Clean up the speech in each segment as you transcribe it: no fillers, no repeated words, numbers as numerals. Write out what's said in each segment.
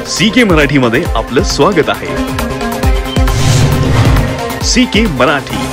CK मराठीमध्ये आपलं स्वागत आहे। CK मराठी।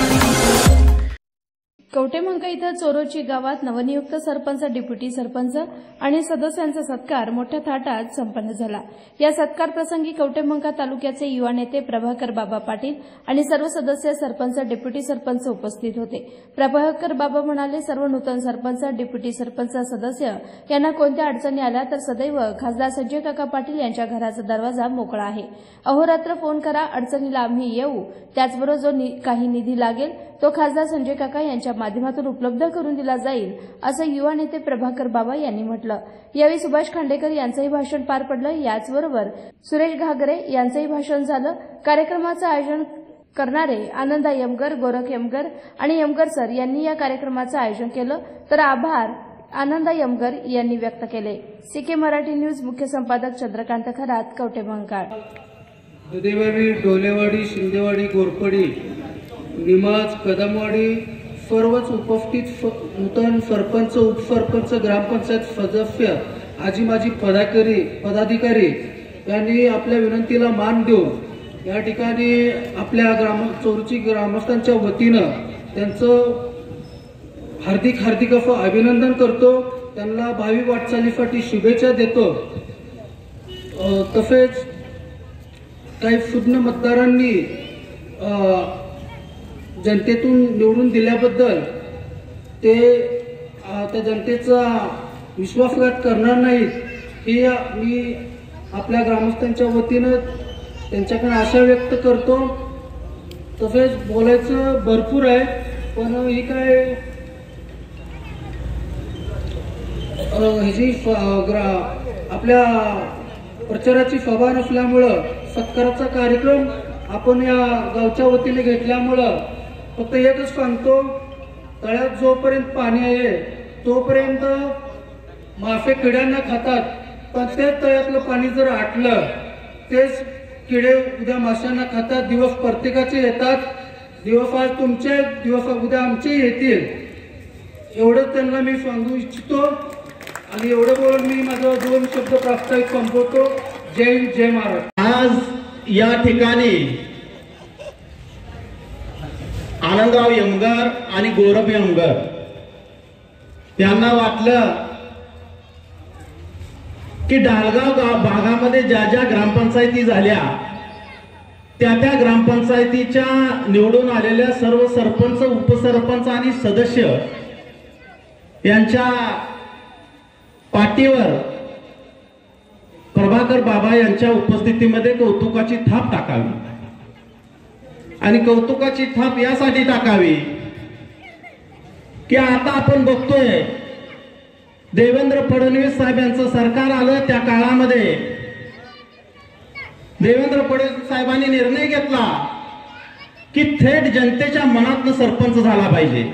कवटेमंका इथं चोरोची गावात नवनियुक्त सरपंच, डेप्युटी सरपंच आणि सदस्यांचा सत्कार मोठ्या थाटात संपन्न झाला। या सत्कार प्रसंगी कवटेमंका तालुक्याचे युवा नेते प्रभाकर बाबा पाटील आणि सर्व सदस्य, सरपंच, डेप्युटी सरपंच उपस्थित होते। प्रभाकर बाबा म्हणाले, सर्व नूतन सरपंच, डेप्युटी सरपंच, सदस्य यांना कोणत्या अडचणी आल्या तर सदैव खासदार संजय काका पाटील यांच्या घराचा दरवाजा मोकळा आहे। अहोरात्र फोन करा, अडचणीला आम्ही येऊ। त्याचबरोबर जो काही निधी लागेल तो खासदार संजय काका यांच्या माध्यमातून उपलब्ध करून दिला जाईल, असं युवा नेते प्रभाकर बाबा यांनी म्हटलं। यावेळी सुभाष खांडेकर यांचंही भाषण पार पडलं। याचबरोबर सुरेश घागरे यांचंही भाषण झालं। कार्यक्रमाचं आयोजन करणारे आनंदा यमगर, गोरख यमगर आणि यमगर सर यांनी या कार्यक्रमाचं आयोजन केलं, तर आभार आनंदा यमगर यांनी व्यक्त केले। CK मराठी न्यूज मुख्य संपादक चंद्रकांत खरात, कवटेमंका। दुधेवाडी, डोलेवाडी, शिंदेवाडी, गोरपडी, निमाज, कदमवाडी सर्वच उपस्थित नूतन सरपंच, उपसरपंच, ग्रामपंचायत सदस्य, आजी माजी पदाधिकारी यांनी आपल्या विनंतीला मान देऊन या ठिकाणी आपल्या चोरची ग्रामस्थांच्या वतीनं त्यांचं हार्दिक असं अभिनंदन करतो। त्यांना भावी वाटचालीसाठी शुभेच्छा देतो। तसेच काही सुज्ञ मतदारांनी जनतेतून निवडून दिल्याबद्दल ते त्या जनतेचा विश्वासघात करणार नाहीत, ही मी आपल्या ग्रामस्थांच्या वतीनं त्यांच्याकडे आशा व्यक्त करतो। तसेच बोलायचं भरपूर आहे, पण ही काय ह्याची आपल्या प्रचाराची सभा नसल्यामुळं सत्काराचा कार्यक्रम आपण या गावच्या वतीने घेतल्यामुळं फक्त एकच सांगतो, तळ्यात जोपर्यंत पाणी आहे तोपर्यंत मासे किड्यांना खातात, पण तेच तळ्यातलं पाणी जर आटलं तेच किडे उद्या माशांना खातात। दिवस प्रत्येकाचे येतात, दिवस आज तुमचे, दिवस उद्या आमचे येतील, एवढं त्यांना मी सांगू इच्छितो। आणि एवढं बोलून मी माझं 2 शब्द प्रास्ताविक संपवतो। जय हिंद, जय महाराष्ट्र। आज या ठिकाणी आनंदराव यमगर आणि गौरव यमगर यांना वाटलं की डालगाव भागामध्ये ज्या ज्या ग्रामपंचायती झाल्या त्या ग्रामपंचायतीच्या निवडून आलेल्या सर्व सरपंच, उपसरपंच आणि सदस्य यांच्या पाठीवर प्रभाकर बाबा यांच्या उपस्थितीमध्ये कौतुकाची थाप टाकावी। आणि कौतुकाची थाप यासाठी टाकावी की आता आपण बघतोय देवेंद्र फडणवीस साहेब यांचं सरकार आलं, त्या काळामध्ये देवेंद्र फडणवीस साहेबांनी निर्णय घेतला की थेट जनतेच्या मनातनं सरपंच झाला पाहिजे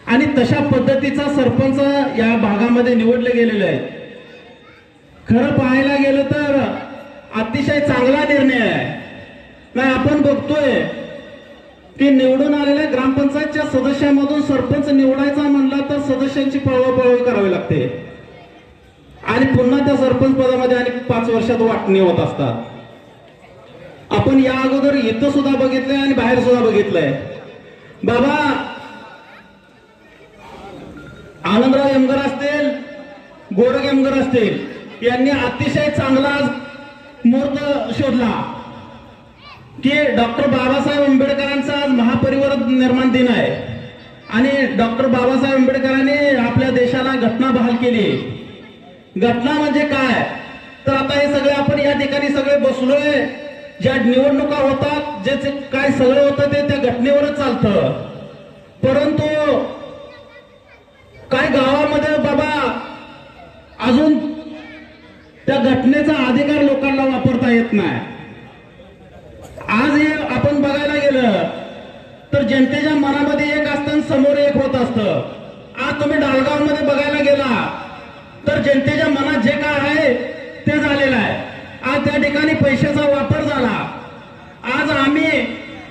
आणि तशा पद्धतीचा सरपंच या भागामध्ये निवडले गेलेले आहेत। खरं पाहायला गेलं तर अतिशय चांगला निर्णय आहे। आपण बघतोय की निवडून आलेल्या ग्रामपंचायतच्या सदस्यांमधून सरपंच निवडायचा म्हणला तर सदस्यांची पळवापळवी करावी लागते आणि पुन्हा त्या सरपंच पदामध्ये आणि 5 वर्षात वाटणी होत असतात। आपण या अगोदर इथं सुद्धा बघितलंय आणि बाहेर सुद्धा बघितलंय। बाबा आनंदराव यमगर असतील, गोरख यमगर असतील, यांनी अतिशय चांगला मुहूर्त शोधला की डॉक्टर बाबासाहेब आंबेडकरांचा आज महापरिवार निर्माण दिन आहे आणि डॉक्टर बाबासाहेब आंबेडकरांनी आपल्या देशाला घटना बहाल केली। घटना म्हणजे काय तर आता हे सगळे आपण या ठिकाणी सगळे बसलोय, ज्या निवडणुका होतात जे काय सगळं होतं ते त्या घटनेवरच चालतं, परंतु काय गावामध्ये बाबा अजून त्या घटनेचा अधिकार लोकांना वापरता येत नाही। आज हे आपण बघायला गेलं तर जनतेच्या मनामध्ये एक असतं, समोर एक होत असतं। आज तुम्ही डालगाव मध्ये बघायला गेला तर जनतेच्या मनात जे काय आहे ते झालेलं आहे। आज त्या ठिकाणी पैशाचा वापर झाला। आज आम्ही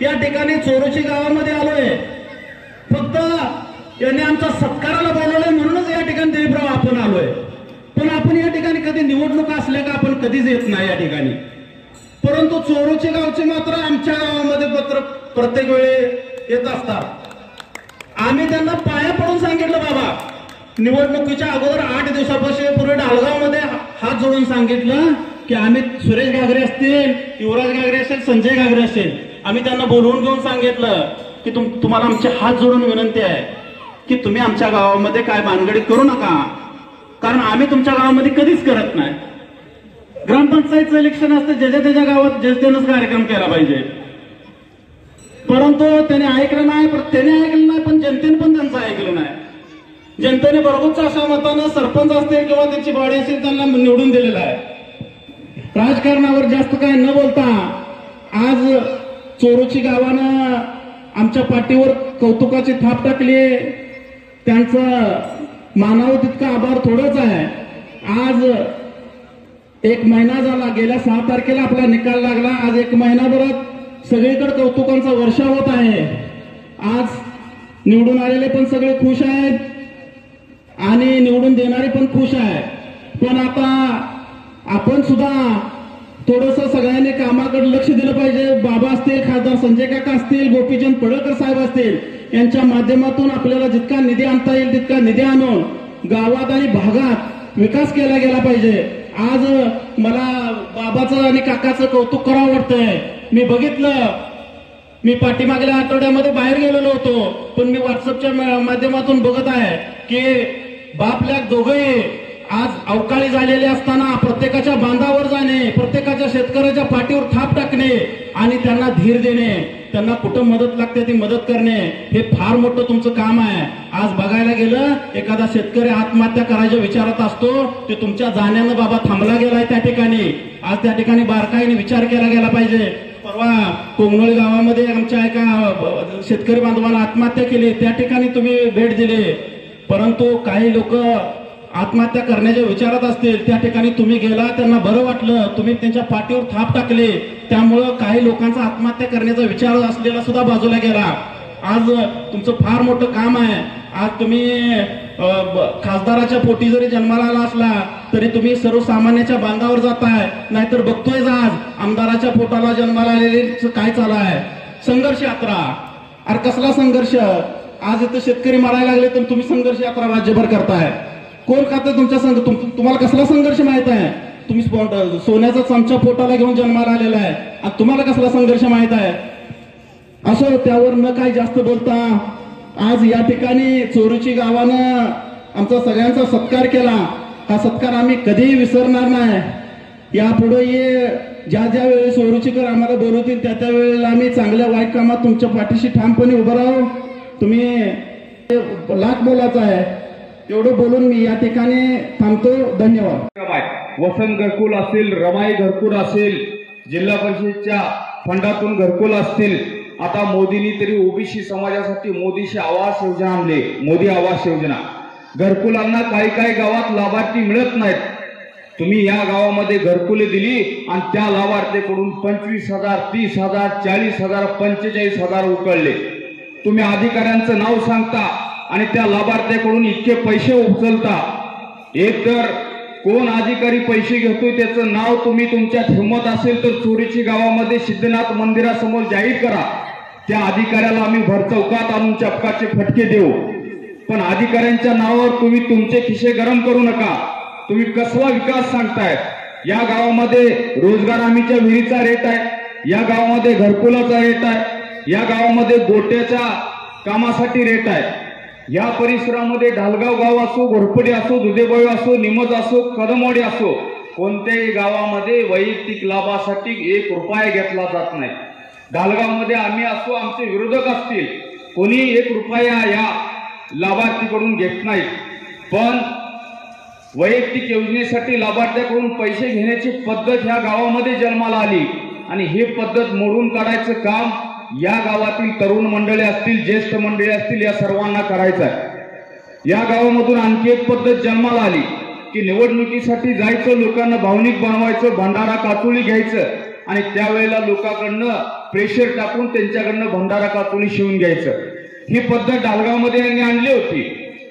या ठिकाणी चोरोची गावामध्ये आलोय, फक्त यांनी आमचा सत्काराला बोलवलंय म्हणूनच या ठिकाणी दिलीपराव आपण आलोय, पण आपण या ठिकाणी कधी निवडून निवडणुका असल्या का आपण कधीच येत नाही या ठिकाणी. परंतु चोरूची गावचे मात्र आमच्या गावामध्ये पत्र प्रत्येक वेळी येत असतात. आम्ही त्यांना पाया पडून सांगितलं बाबा, निवडणुकीच्या अगोदर 8 दिवसापूर्वी ढालगावमध्ये हात जोडून सांगितलं की आम्ही सुरेश घागरे असतील, युवराज घागरे असेल, संजय घागरे असेल, आम्ही त्यांना बोलवून घेऊन सांगितलं की तुम्हाला आमचे हात जोडून विनंती आहे की तुम्ही आमच्या गावामध्ये काय भानगडी करू नका, कारण आम्ही तुमच्या गावामध्ये कधीच करत नाही. ग्रामपंचायतचं इलेक्शन असतं, ज्याच्या त्याच्या गावात त्यानंच कार्यक्रम केला पाहिजे. परंतु त्याने ऐकलं नाही, पण जनतेने पण त्यांचं ऐकलं नाही. जनतेने बरोबरच अशा मतानं सरपंच असतील किंवा त्याची बॉडी असेल त्यांना निवडून दिलेला आहे. राजकारणावर जास्त काय न बोलता आज चोरूची गावानं आमच्या पाठीवर कौतुकाची थाप टाकली. त्यांचं मानावं तितका आभार थोडंच आहे. आज 1 महिना झाला, गेल्या 6 तारखेला आपला निकाल लागला. आज 1 महिनाभरात सगळीकडे कौतुकांचा वर्षा होत आहे. आज निवडून आलेले पण सगळे खुश आहेत आणि निवडून देणारे पण खुश आहेत. पण आता आपण सुद्धा थोडस सगळ्यांनी कामाकडे लक्ष दिलं पाहिजे. बाबा असतील, खासदार संजय काका असतील, गोपीचंद पडळकर साहेब असतील, यांच्या माध्यमातून आपल्याला जितका निधी आणता येईल तितका निधी आणून गावात आणि भागात विकास केला गेला पाहिजे. आज मला बाबाचं आणि काकाचं कौतुक करावं वाटतंय. मी बघितलं, मी पाठीमागल्या आठवड्यामध्ये बाहेर गेलेलो होतो, पण मी व्हॉट्सअपच्या माध्यमातून बघत आहे की बापल्या दोघंही आज अवकाळी झालेले असताना प्रत्येकाच्या बांधावर जाणे, प्रत्येकाच्या शेतकऱ्याच्या पाठीवर थाप टाकणे आणि त्यांना धीर देणे, त्यांना कुठं मदत लागते ती मदत करणे, हे फार मोठं तुमचं काम आहे. आज बघायला गेलं, एखादा शेतकरी आत्महत्या करायच्या विचारात असतो, ते तुमच्या जाण्यानं बाबा थांबला गेलाय त्या ठिकाणी. आज त्या ठिकाणी बारकाईने विचार केला गेला पाहिजे. परवा कोंगनोळी गावामध्ये आमच्या एका शेतकरी बांधवांना आत्महत्या केली, त्या ठिकाणी तुम्ही भेट दिली. परंतु काही लोक आत्महत्या करण्याच्या विचारात असतील, त्या ठिकाणी तुम्ही गेला, त्यांना बरं वाटलं, तुम्ही त्यांच्या पाठीवर थाप टाकले, त्यामुळं काही लोकांचा आत्महत्या करण्याचा विचार असलेला सुद्धा बाजूला गेला. आज तुमचं फार मोठं काम आहे. आज तुम्ही खासदाराच्या पोटी जरी जन्माला आला असला तरी तुम्ही सर्वसामान्याच्या बांधावर जाताय. नाहीतर बघतोय आज आमदाराच्या पोटाला जन्माला आलेले काय चालू आहे, संघर्ष यात्रा. अरे कसला संघर्ष? आज इथं शेतकरी मारायला लागले तर तुम्ही संघर्ष यात्रा राज्यभर करताय. कोण खातं तुमच्या संघ? तुम्हाला कसला संघर्ष माहित आहे? तुम्ही सोन्याचा चमचा पोटाला घेऊन जन्माला आलेला आहे आणि तुम्हाला कसला संघर्ष माहित आहे? असं त्यावर न काही जास्त बोलता आज या ठिकाणी चोरूची गावानं आमचा सगळ्यांचा सत्कार केला. हा सत्कार आम्ही कधीही विसरणार नाही. यापुढे ज्या ज्या वेळी चोरूचीकर आम्हाला बोलवतील त्या त्या वेळेला आम्ही चांगल्या वाईट कामात तुमच्या पाठीशी ठामपणे उभं राहू. तुम्ही लाख बोलायचं आहे, एवढं बोलून मी या ठिकाणी थांबतो. धन्यवाद. वसंत घरकुल असतील, रमाई घरकुल असेल, जिल्हा परिषदेच्या फंडातून घरकुल असतील. आता मोदींनी तरी ओबीसी समाजासाठी मोदीशी आवास योजना आणली, मोदी आवास योजना. घरकुलांना काही गावात लाभार्थी मिळत नाहीत. तुम्ही या गावामध्ये घरकुले दिली आणि त्या लाभार्थीकडून 25,000, 30,000, 40,000, 45,000 उकळले. तुम्ही अधिकाऱ्यांचं नाव सांगता आणि त्या लाभार्थ्याकडून इतके पैसे उचलता. एक तर कोण अधिकारी पैसे घेतोय त्याचं नाव तुम्ही तुमच्यात हिंमत असेल तर चोरीची गावामध्ये सिद्धनाथ मंदिरासमोर जाहीर करा. त्या अधिकाऱ्याला आम्ही भरचौकात आणून चपकाचे फटके देऊ. पण अधिकाऱ्यांच्या नावावर तुम्ही तुमचे खिसे गरम करू नका. तुम्ही कसला विकास सांगताय? या गावामध्ये रोजगार हमीच्या विहिरीचा रेट आहे, या गावामध्ये घरकुलाचा रेट आहे, या गावामध्ये गोट्याच्या कामासाठी रेट आहे. या परिसरामध्ये ढालगाव गाव असो, घोरपडी असो, दुधेबोळी असो, निमज असो, कदमवाडी असो, कोणत्याही गावामध्ये वैयक्तिक लाभासाठी 1 रुपया घेतला जात नाही. ढालगावमध्ये आम्ही असो, आमचे विरोधक असतील, कोणी 1 रुपया या लाभार्थीकडून घेत नाहीत. पण वैयक्तिक योजनेसाठी लाभार्थ्याकडून पैसे घेण्याची पद्धत ह्या गावामध्ये जन्माला आली आणि ही पद्धत मोडून काढायचं काम या गावातील तरुण मंडळी असतील, ज्येष्ठ मंडळी असतील, या सर्वांना करायचं आहे. या गावामधून आणखी एक पद्धत जन्माला आली की निवडणुकीसाठी जायचं, लोकांना भावनिक बनवायचं, भंडारा कातुली घ्यायचं आणि त्यावेळेला लोकांकडनं प्रेशर टाकून त्यांच्याकडनं भंडारा कातुली शिवून घ्यायचं. ही पद्धत ढालगावमध्ये यांनी आणली होती.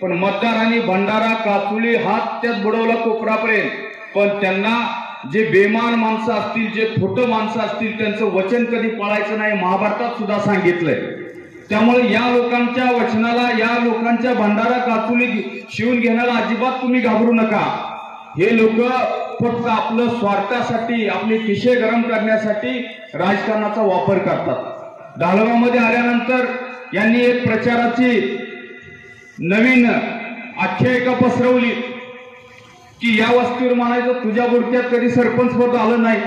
पण मतदारांनी भंडारा कातुली हात त्यात बुडवला कोपरापर्यंत पण त्यांना जे बेमान माणसं असतील, जे खोटं माणसं असतील, त्यांचं वचन कधी पाळायचं नाही, महाभारतात सुद्धा सांगितलंय. त्यामुळे या लोकांच्या वचनाला, या लोकांच्या भंडारा काचुली शिवून घेण्याला अजिबात तुम्ही घाबरू नका. हे लोक फक्त आपलं स्वार्थासाठी, आपले खिशे गरम करण्यासाठी राजकारणाचा वापर करतात. दालगावमध्ये आल्यानंतर यांनी एक प्रचाराची नवीन आख्यायिका पसरवली की या वस्तीवर म्हणायचं तुझ्या बुडक्यात कधी सरपंच पद आलं नाही,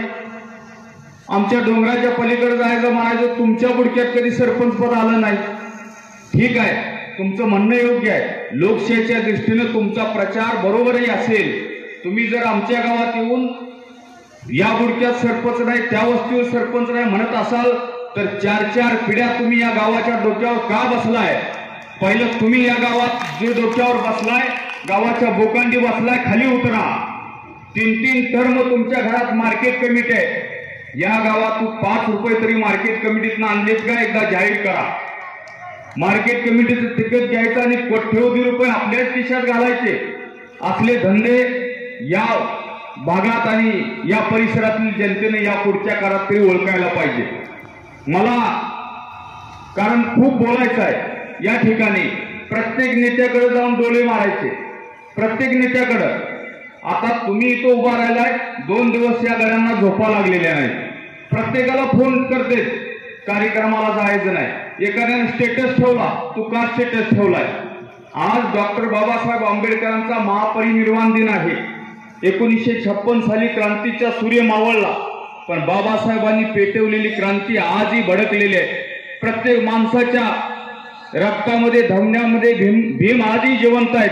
आमच्या डोंगराच्या पलीकडे जायचं म्हणायचं तुमच्या बुडक्यात कधी सरपंच पद आलं नाही. ठीक आहे, तुमचं म्हणणं योग्य आहे, लोकशाहीच्या दृष्टीने तुमचा प्रचार बरोबरही असेल. तुम्ही जर आमच्या गावात येऊन या बुडक्यात सरपंच नाही, त्या वस्तीवर सरपंच नाही म्हणत असाल तर 4-4 पिढ्या तुम्ही या गावाच्या डोक्यावर का बसलाय? पहिलं तुम्ही या गावात जे डोक्यावर बसलाय, गावाच्या बोकांडी बसलाय, खाली उतरा. 3-3 टर्म तुमच्या घरात मार्केट कमिटी आहे. या गावात 5 रुपये तरी मार्केट कमिटीतनं आणलेत का? एकदा जाहीर करा. मार्केट कमिटीचं तिकीट घ्यायचं आणि कोट्यवधी रुपये आपल्याच खिशात घालायचे. असले धंदे या भागात आणि या परिसरातील जनतेने या पुढच्या काळात तरी ओळखायला पाहिजे. मला कारण खूप बोलायचं आहे या ठिकाणी. प्रत्येक नेत्याकडे जाऊन डोळे मारायचे, प्रत्येक नेत्याकडं. आता तुम्ही इथं उभा राहिलाय, 2 दिवस या गड्यांना झोपा लागलेल्या नाही. प्रत्येकाला फोन करते, कार्यक्रमाला जायचं नाही. एखाद्याने स्टेटस ठेवला, तू का स्टेटस ठेवलाय? आज डॉक्टर बाबासाहेब आंबेडकरांचा महापरिनिर्वाण दिन आहे. 1956 साली क्रांतीचा सूर्य मावळला, पण बाबासाहेबांनी पेटवलेली क्रांती आजही भडकलेली आहे. प्रत्येक माणसाच्या रक्तामध्ये, धमन्यामध्ये भीम आजही जिवंत आहेत.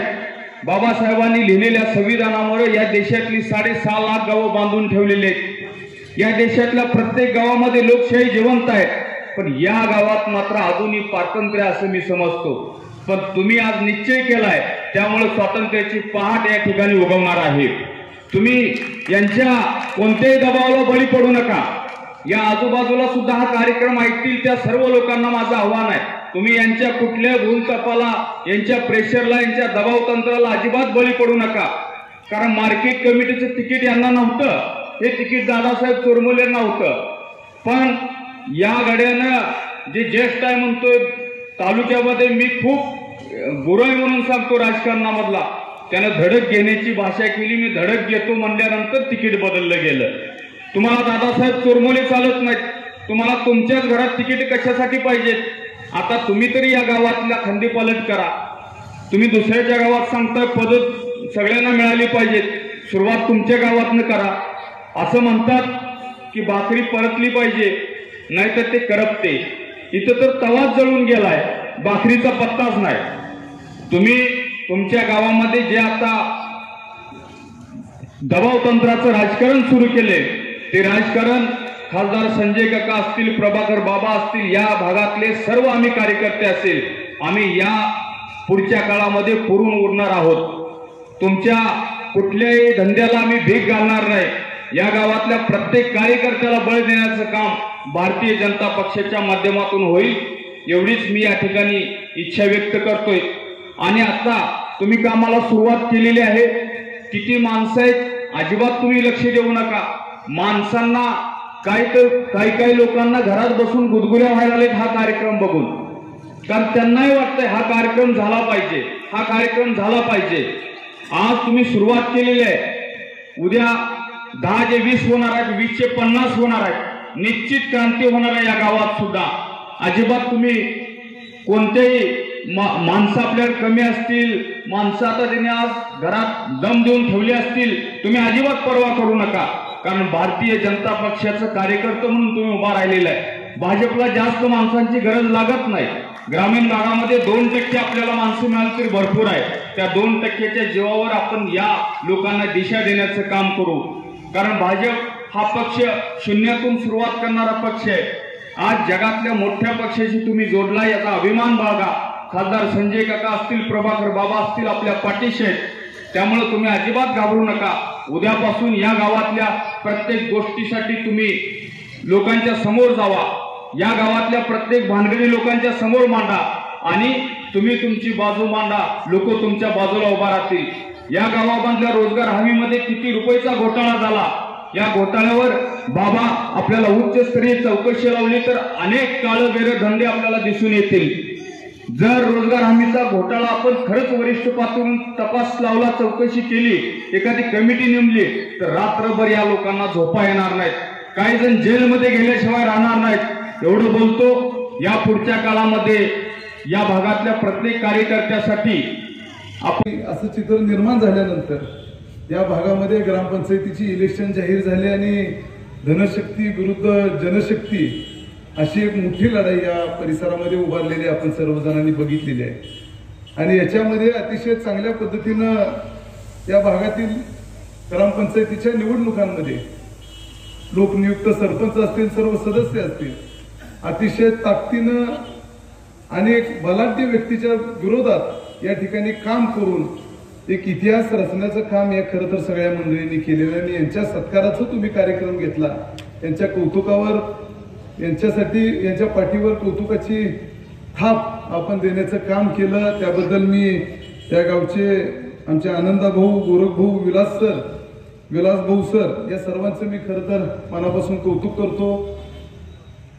बाबासाहेबांनी लिहिलेल्या संविधानामुळे या देशातली 6.5 लाख गावं बांधून ठेवलेली आहेत. या देशातल्या प्रत्येक गावामध्ये लोकशाही जिवंत आहे. पण या गावात मात्र अजूनही पारतंत्र्य असं मी समजतो. पण तुम्ही आज निश्चय केलाय, त्यामुळे स्वातंत्र्याची पहाट या ठिकाणी उगवणार आहे. तुम्ही यांच्या कोणत्याही दबावाला बळी पडू नका. या आजूबाजूला सुद्धा हा कार्यक्रम ऐकतील त्या सर्व लोकांना माझं आव्हान आहे, तुम्ही यांच्या कुठल्या भूलथापाला, यांच्या प्रेशरला, यांच्या दबाव तंत्राला अजिबात बळी पडू नका. कारण मार्केट कमिटीचं तिकीट यांना नव्हतं, हे तिकीट दादासाहेब चोरमोलेंना होतं. पण या गड्यानं जे ज्येष्ठ आहे म्हणतोय तालुक्यामध्ये, मी खूप गुरु म्हणून सांगतो राजकारणामधला, त्यानं धडक घेण्याची भाषा केली. मी धडक घेतो म्हणल्यानंतर तिकीट बदललं गेलं. तुम्हाला दादासाहेब चोरमोले चालत नाहीत, तुम्हाला तुमच्याच घरात तिकीट कशासाठी पाहिजेत? आता तुम्ही तरी या गावातल्या खंडीपालट करा. तुम्ही दुसऱ्याच्या गावात सांगताय पद सगळ्यांना मिळाली पाहिजेत, सुरुवात तुमच्या गावातनं करा. असं म्हणतात की भाकरी परतली पाहिजे, नाहीतर ते करपते. इथं तर तवाच जळून गेलाय, भाकरीचा पत्ताच नाही. तुम्ही तुमच्या गावामध्ये जे आता दबाव तंत्राचं राजकारण सुरू केले, ते राजकारण खासदार संजय काका असतील, प्रभाकर बाबा असतील, या भागातले सर्व आम्ही कार्यकर्ते असेल, आम्ही या पुढच्या काळामध्ये पुरून उरणार आहोत. तुमच्या कुठल्याही धंद्याला आम्ही भीक घालणार नाही. या गावातल्या प्रत्येक कार्यकर्त्याला बळ देण्याचं काम भारतीय जनता पक्षाच्या माध्यमातून होईल, एवढीच मी या ठिकाणी इच्छा व्यक्त करतोय. आणि आता तुम्ही कामाला सुरुवात केलेली आहे. किती माणसं आहेत, अजिबात तुम्ही लक्ष देऊ नका. माणसांना काही लोकांना घरात बसून गुदगुल्या व्हायला लागलेत हा कार्यक्रम बघून. कारण त्यांनाही वाटतंय हा कार्यक्रम झाला पाहिजे, हा कार्यक्रम झाला पाहिजे. आज तुम्ही सुरुवात केलेली आहे, उद्या 10 जे 20 होणार आहेत, 20 चे 50 होणार आहेत. निश्चित क्रांती होणार आहे या गावात सुद्धा. अजिबात तुम्ही कोणत्याही माणसं आपल्याला कमी असतील, माणसं आता त्यांनी आज घरात दम देऊन ठेवली असतील, तुम्ही अजिबात पर्वा करू नका. कारण भारतीय जनता पक्षाचं कार्यकर्ता म्हणून तुम्ही उभा राहिलेला आहे. भाजपला जास्त माणसांची गरज लागत नाही. ग्रामीण भागामध्ये 2% आपल्याला माणसं मिळाली तरी भरपूर आहे. त्या 2%च्या जीवावर आपण या लोकांना दिशा देण्याचं काम करू. कारण भाजप हा पक्ष शून्यातून सुरुवात करणारा पक्ष आहे. आज जगातल्या मोठ्या पक्षाशी तुम्ही जोडला, याचा अभिमान बाळगा. खासदार संजय काका असतील, प्रभाकर बाबा असतील, आपल्या पाठीशी आहेत. त्यामुळे तुम्ही अजिबात घाबरू नका. उद्यापासून या गावातल्या प्रत्येक गोष्टीसाठी तुम्ही लोकांच्या समोर जावा. या गावातल्या प्रत्येक भानगडी लोकांच्या समोर मांडा आणि तुम्ही तुमची बाजू मांडा. लोक तुमच्या बाजूला उभा राहतील. या गावामधल्या रोजगार हमीमध्ये किती रुपयाचा घोटाळा झाला, या घोटाळ्यावर बाबा आपल्याला उच्चस्तरीय चौकशी लावली तर अनेक काळबेरे धंदे आपल्याला दिसून येतील। जर रोजगार हमीचा घोटाळा आपण खरंच वरिष्ठ पातळीवरून तपास लावला, चौकशी केली, एखादी कमिटी नेमली तर रात्रभर या लोकांना झोपा येणार नाहीत, काही जण जेलमध्ये गेल्याशिवाय राहणार नाहीत। एवढं बोलतो, या पुढच्या काळामध्ये या भागातल्या प्रत्येक कार्यकर्त्यासाठी आपण असं चित्र निर्माण झाल्यानंतर या भागामध्ये ग्रामपंचायतीची इलेक्शन जाहीर झाली आणि धनशक्ती विरुद्ध जनशक्ती अशी एक मोठी लढाई या परिसरामध्ये उभारलेली आपण सर्वजणांनी बघितलेली आहे। आणि याच्यामध्ये अतिशय चांगल्या पद्धतीनं या भागातील ग्रामपंचायतीच्या निवडणुकांमध्ये लोकनियुक्त सरपंच असतील, सर्व सदस्य असतील, अतिशय ताकदीनं आणि एक बलाढ्य व्यक्तीच्या विरोधात या ठिकाणी काम करून एक इतिहास रचण्याचं काम या खरं तर सगळ्या मंडळींनी केलेलं आणि यांच्या सत्काराचा तुम्ही कार्यक्रम घेतला। यांच्या कौतुकावर, यांच्यासाठी यांच्या पाठीवर कौतुकाची थाप आपण देण्याचं काम केलं, त्याबद्दल मी त्या गावचे आमचे आनंदा भाऊ, गोरख भाऊ, विलास भाऊ सर या सर्वांचं मी खरं तर मनापासून कौतुक करतो।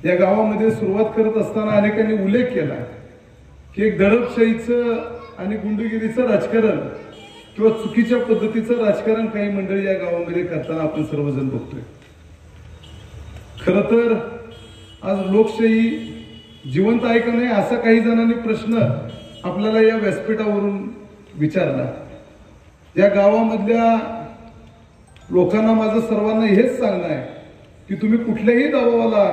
या गावामध्ये सुरुवात करत असताना अनेकांनी उल्लेख केला की एक दडपशाहीचं आणि गुंडगिरीचं राजकारण किंवा चुकीच्या पद्धतीचं राजकारण काही मंडळी या गावामध्ये करताना आपण सर्वजण बघतोय। खरं तर आज लोकशाही जिवंत आहे का नाही असा काही जणांनी प्रश्न आपल्याला या व्यासपीठावरून विचारला। या गावामधल्या लोकांना माझं सर्वांना हेच सांगणं आहे की तुम्ही कुठल्याही दबावाला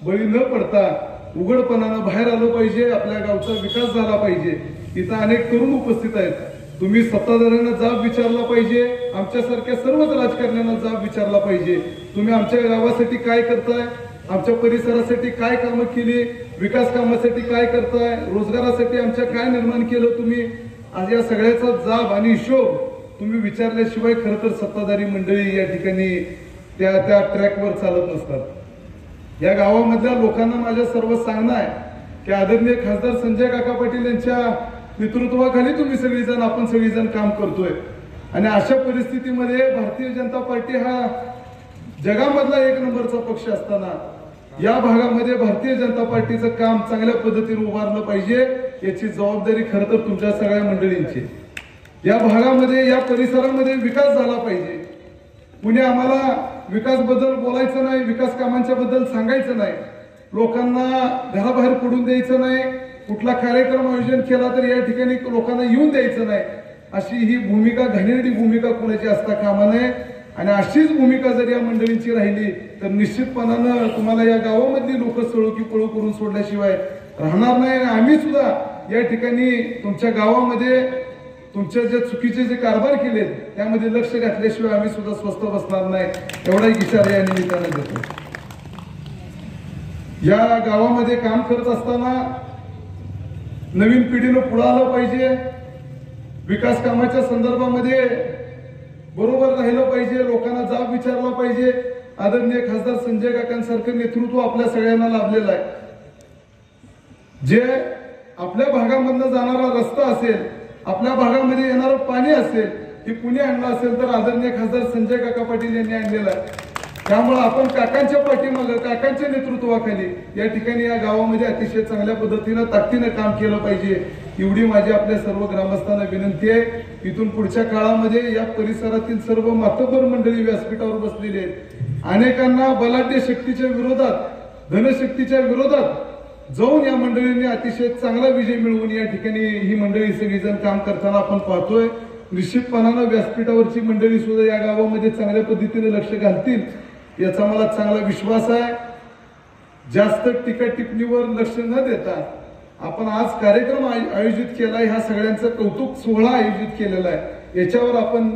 बळी न पडता उघडपणानं बाहेर आलं पाहिजे, आपल्या गावचा विकास झाला पाहिजे। इथं अनेक तरुण उपस्थित आहेत, तुम्ही सत्ताधाऱ्यांना जाब विचारला पाहिजे, आमच्यासारख्या सर्वच राजकारण्यांना जाब विचारला पाहिजे। तुम्ही आमच्या गावासाठी काय करताय, आमच्या परिसरासाठी काय कामं केली, विकास कामासाठी काय करताय, रोजगारासाठी आमच्या काय निर्माण केलं तुम्ही, आज या सगळ्याचा जाब आणि हिशोब तुम्ही विचारल्याशिवाय खरं तर सत्ताधारी मंडळी या ठिकाणी त्या ट्रॅकवर चालत नसतात। या गावामधल्या लोकांना माझ्या सर्व सांगणं आहे की आदरणीय खासदार संजय काका पाटील यांच्या नेतृत्वाखाली तुम्ही सगळीजण, आपण सगळीजण काम करतोय आणि अशा परिस्थितीमध्ये भारतीय जनता पार्टी हा जगामधला एक नंबरचा पक्ष असताना या भागामध्ये भारतीय जनता पार्टीचं काम चांगल्या पद्धतीने उभारलं पाहिजे, याची जबाबदारी खरं तर तुमच्या सगळ्या मंडळींची। या भागामध्ये, या परिसरामध्ये विकास झाला पाहिजे। कुणी आम्हाला विकास बद्दल बोलायचं नाही, विकास कामांच्या बद्दल सांगायचं नाही, लोकांना घराबाहेर पडून द्यायचं नाही, कुठला कार्यक्रम आयोजन केला तर या ठिकाणी लोकांना येऊन द्यायचं नाही, अशी ही भूमिका, घाणेरडी भूमिका कोणाची असता कामा नये। आणि अशीच भूमिका जर या मंडळींची राहिली तर निश्चितपणानं तुम्हाला या गावामधली लोक सळू की पळू करून सोडल्याशिवाय राहणार नाही। आम्ही सुद्धा या ठिकाणी तुमच्या गावामध्ये तुमच्या जे चुकीचे जे कारभार केले त्यामध्ये लक्ष घातल्याशिवाय आम्ही सुद्धा स्वस्थ बसणार नाही, एवढा एक इशारा या निमित्ताने देतो। या गावामध्ये काम करत असताना नवीन पिढीनं पुढे आलं पाहिजे, विकास कामाच्या संदर्भामध्ये बरोबर राहिलं पाहिजे, लोकांना जाब विचारला पाहिजे। आदरणीय खासदार संजय काकांसारखं नेतृत्व आपल्या सगळ्यांना लाभलेलं आहे। जे आपल्या भागामधनं जाणारा रस्ता असेल, आपल्या भागामध्ये येणारं पाणी असेल, हे कुणी आणलं असेल तर आदरणीय खासदार संजय काका पाटील यांनी आणलेलं आहे। त्यामुळे आपण काकांच्या पाठीमागं, काकांच्या नेतृत्वाखाली या ठिकाणी या गावामध्ये अतिशय चांगल्या पद्धतीनं ताकदीनं काम केलं पाहिजे, एवढी माझी आपल्या सर्व ग्रामस्थांना विनंती आहे। इथून पुढच्या काळामध्ये या परिसरातील सर्व मातब्बर मंडळी व्यासपीठावर बसलेली आहेत, अनेकांना बलाढ्य शक्तीच्या विरोधात, धनशक्तीच्या विरोधात जाऊन या मंडळींनी अतिशय चांगला विजय मिळवून या ठिकाणी ही मंडळी सगळीजण काम करताना आपण पाहतोय। निश्चितपणानं व्यासपीठावरची मंडळी सुद्धा या गावामध्ये चांगल्या पद्धतीने लक्ष घालतील याचा मला चांगला विश्वास आहे। जास्त टीका टिप्पणीवर लक्ष न देता आपण आज कार्यक्रम आयोजित केलाय, ह्या सगळ्यांचं कौतुक सोहळा आयोजित केलेला आहे, याच्यावर आपण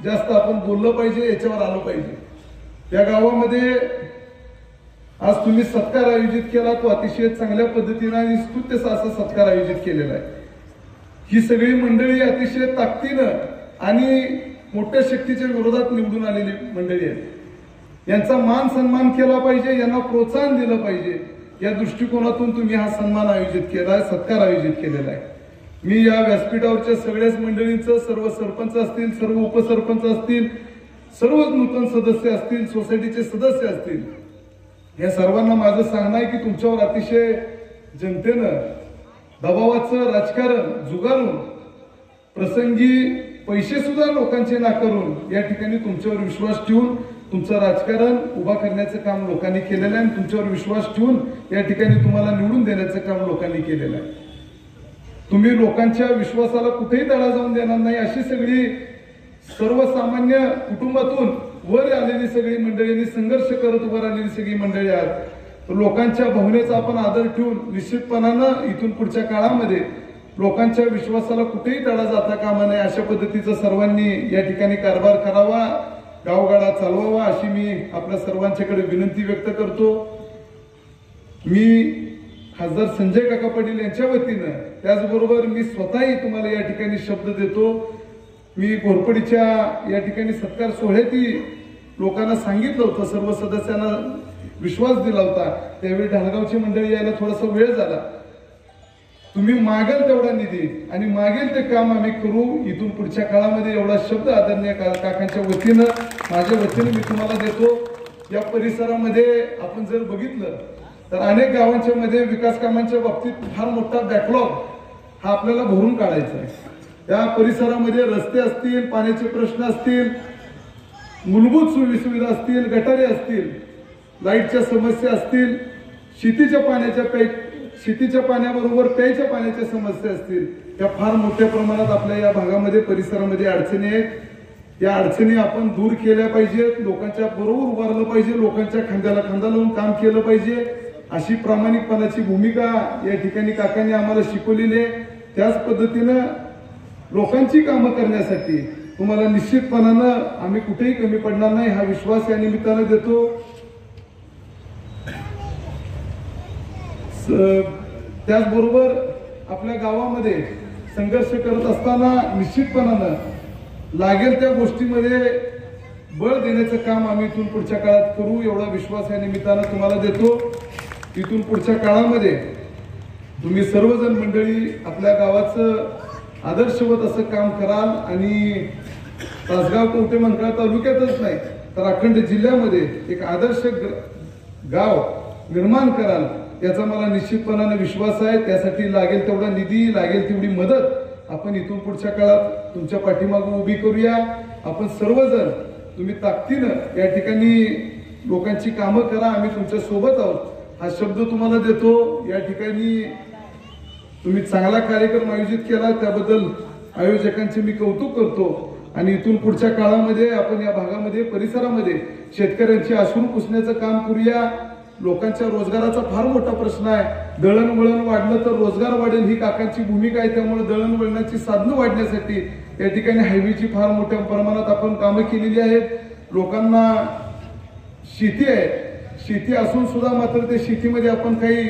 जास्त बोललं पाहिजे, याच्यावर आलं पाहिजे। या गावामध्ये आज तुम्ही सत्कार आयोजित केला, तो अतिशय चांगल्या पद्धतीने आणि स्तुत्य असा सत्कार आयोजित केलेला आहे। ही सगळी मंडळी अतिशय ताकदीनं आणि मोठ्या शक्तीच्या विरोधात निवडून आलेली मंडळी आहेत, यांचा मान सन्मान केला पाहिजे, यांना प्रोत्साहन दिलं पाहिजे, या दृष्टिकोनातून तुम्ही हा सन्मान आयोजित केलाय, सत्कार आयोजित केलेला आहे। मी या व्यासपीठावरच्या सगळ्याच मंडळींचं, सर्व सरपंच असतील, सर्व उपसरपंच असतील, सर्व नूतन सदस्य असतील, सोसायटीचे सदस्य असतील, या सर्वांना माझं सांगणं आहे की तुमच्यावर अतिशय जनतेनं दबावाचं राजकारण जुगारून प्रसंगी पैसे सुद्धा लोकांचे नाकारून या ठिकाणी तुमच्यावर विश्वास ठेवून तुमचं राजकारण उभा करण्याचं काम लोकांनी केलेलं आहे. तुमच्यावर विश्वास ठेवून या ठिकाणी तुम्हाला निवडून देण्याचं काम लोकांनी केलेलं आहे. तुम्ही लोकांच्या विश्वासाला कुठेही तडा जाऊन देणार नाही अशी सगळी सर्वसामान्य कुटुंबातून वर आलेली सगळी मंडळींनी संघर्ष करत वर आलेली सगळी मंडळी आहेत. लोकांच्या भावनेचा आपण आदर ठेवून निश्चितपणानं इथून पुढच्या काळामध्ये लोकांच्या विश्वासाला कुठेही तडा जाता कामा नये अशा पद्धतीचा सर्वांनी या ठिकाणी कारभार करावा, गावगाडा चालवावा अशी मी आपल्या सर्वांच्याकडे विनंती व्यक्त करतो. मी खासदार संजय काका पाटील यांच्या वतीनं त्याचबरोबर मी स्वतःही तुम्हाला या ठिकाणी शब्द देतो. मी घोरपडीच्या या ठिकाणी सत्कार सोहळ्यातही लोकांना सांगितलं होतं, सर्व सदस्यांना विश्वास दिला होता. त्यावेळी ढालगावची मंडळी यायला थोडासा वेळ झाला. तुम्ही मागेल तेवढा निधी आणि मागेल ते काम आम्ही करू. इथून पुढच्या काळामध्ये एवढा शब्द आदरणीय काकांच्या वतीनं माझ्या वतीने मी तुम्हाला देतो. या परिसरामध्ये आपण जर बघितलं तर अनेक गावांच्या मध्ये विकास कामांच्या बाबतीत फार मोठा बॅकलॉग हा आपल्याला भरून काढायचा आहे. या परिसरामध्ये रस्ते असतील, पाण्याचे प्रश्न असतील, मूलभूत सोयीसुविधा असतील, गटारे असतील, लाईटच्या समस्या असतील, शेतीच्या पाण्याबरोबर प्यायच्या पाण्याच्या समस्या असतील, त्या फार मोठ्या प्रमाणात आपल्या या भागामध्ये परिसरामध्ये अडचणी आहेत. या अडचणी आपण दूर केल्या पाहिजेत. लोकांच्या बरोबर उभारलं पाहिजे, लोकांच्या खांद्याला खांदा लावून काम केलं पाहिजे अशी प्रामाणिकपणाची भूमिका या ठिकाणी काकांनी आम्हाला शिकवलेली आहे. त्याच पद्धतीनं लोकांची कामं करण्यासाठी तुम्हाला निश्चितपणानं आम्ही कुठेही कमी पडणार नाही हा विश्वास या निमित्तानं देतो. त्याचबरोबर आपल्या गावामध्ये संघर्ष करत असताना निश्चितपणानं लागेल त्या गोष्टीमध्ये बळ देण्याचं काम आम्ही इथून पुढच्या काळात करू एवढा विश्वास या निमित्तानं तुम्हाला देतो. इथून पुढच्या काळामध्ये तुम्ही सर्वजण मंडळी आपल्या गावाचं आदर्शवत असं काम कराल आणि तासगाव कवठेमंकाळ तालुक्यातच नाही तर अखंड जिल्ह्यामध्ये एक आदर्श गाव निर्माण कराल याचा मला निश्चितपणाने विश्वास आहे. त्यासाठी लागेल तेवढा निधी, लागेल तेवढी मदत आपण इथून पुढच्या काळात तुमच्या पाठीमागे उभी करूया. आपण सर्वजण तुम्ही ताकदीनं या ठिकाणी लोकांची कामं करा. आम्ही तुमच्या सोबत आहोत हा शब्द तुम्हाला देतो. या ठिकाणी तुम्ही चांगला कार्यक्रम आयोजित केला त्याबद्दल आयोजकांचे मी कौतुक करतो. आणि इथून पुढच्या काळामध्ये आपण या भागामध्ये परिसरामध्ये शेतकऱ्यांची अश्रू पुसण्याचं काम करूया. लोकांच्या रोजगाराचा फार मोठा प्रश्न आहे. दळणवळण वाढलं तर रोजगार वाढेल ही काकांची भूमिका आहे. त्यामुळे दळणवळणाची साधनं वाढण्यासाठी या ठिकाणी हायवेची फार मोठ्या प्रमाणात आपण कामं केलेली आहेत. लोकांना शेती आहे, शेती असून सुद्धा मात्र त्या शेतीमध्ये आपण काही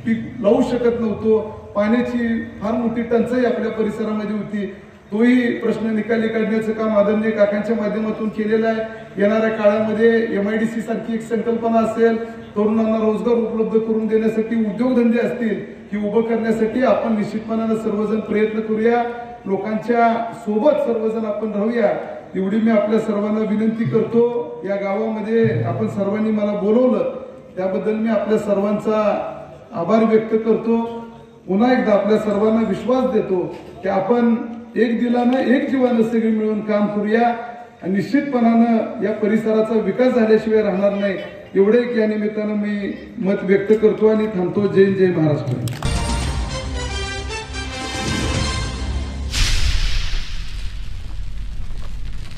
पीक लावू शकत नव्हतो. पाण्याची फार मोठी टंचाई आपल्या परिसरामध्ये होती. तोही प्रश्न निकाली काढण्याचं काम आदरणीय काकांच्या माध्यमातून केलेलं आहे. येणाऱ्या काळामध्ये MIDC सारखी एक संकल्पना असेल, तरुणांना रोजगार उपलब्ध करून देण्यासाठी उद्योगधंदे असतील की उभं करण्यासाठी आपण निश्चितपणानं सर्वजण प्रयत्न करूया. लोकांच्या सोबत सर्वजण आपण राहूया एवढी मी आपल्या सर्वांना विनंती करतो. या गावामध्ये आपण सर्वांनी मला बोलवलं त्याबद्दल मी आपल्या सर्वांचा आभार व्यक्त करतो. पुन्हा एकदा आपल्या सर्वांना विश्वास देतो की आपण एक दिलानं एक जीवानं सगळी मिळून काम करूया आणि निश्चितपणानं या परिसराचा विकास झाल्याशिवाय राहणार नाही एवढे या निमित्तानं मी मत व्यक्त करतो आणि थांबतो. जय जय महाराष्ट्र.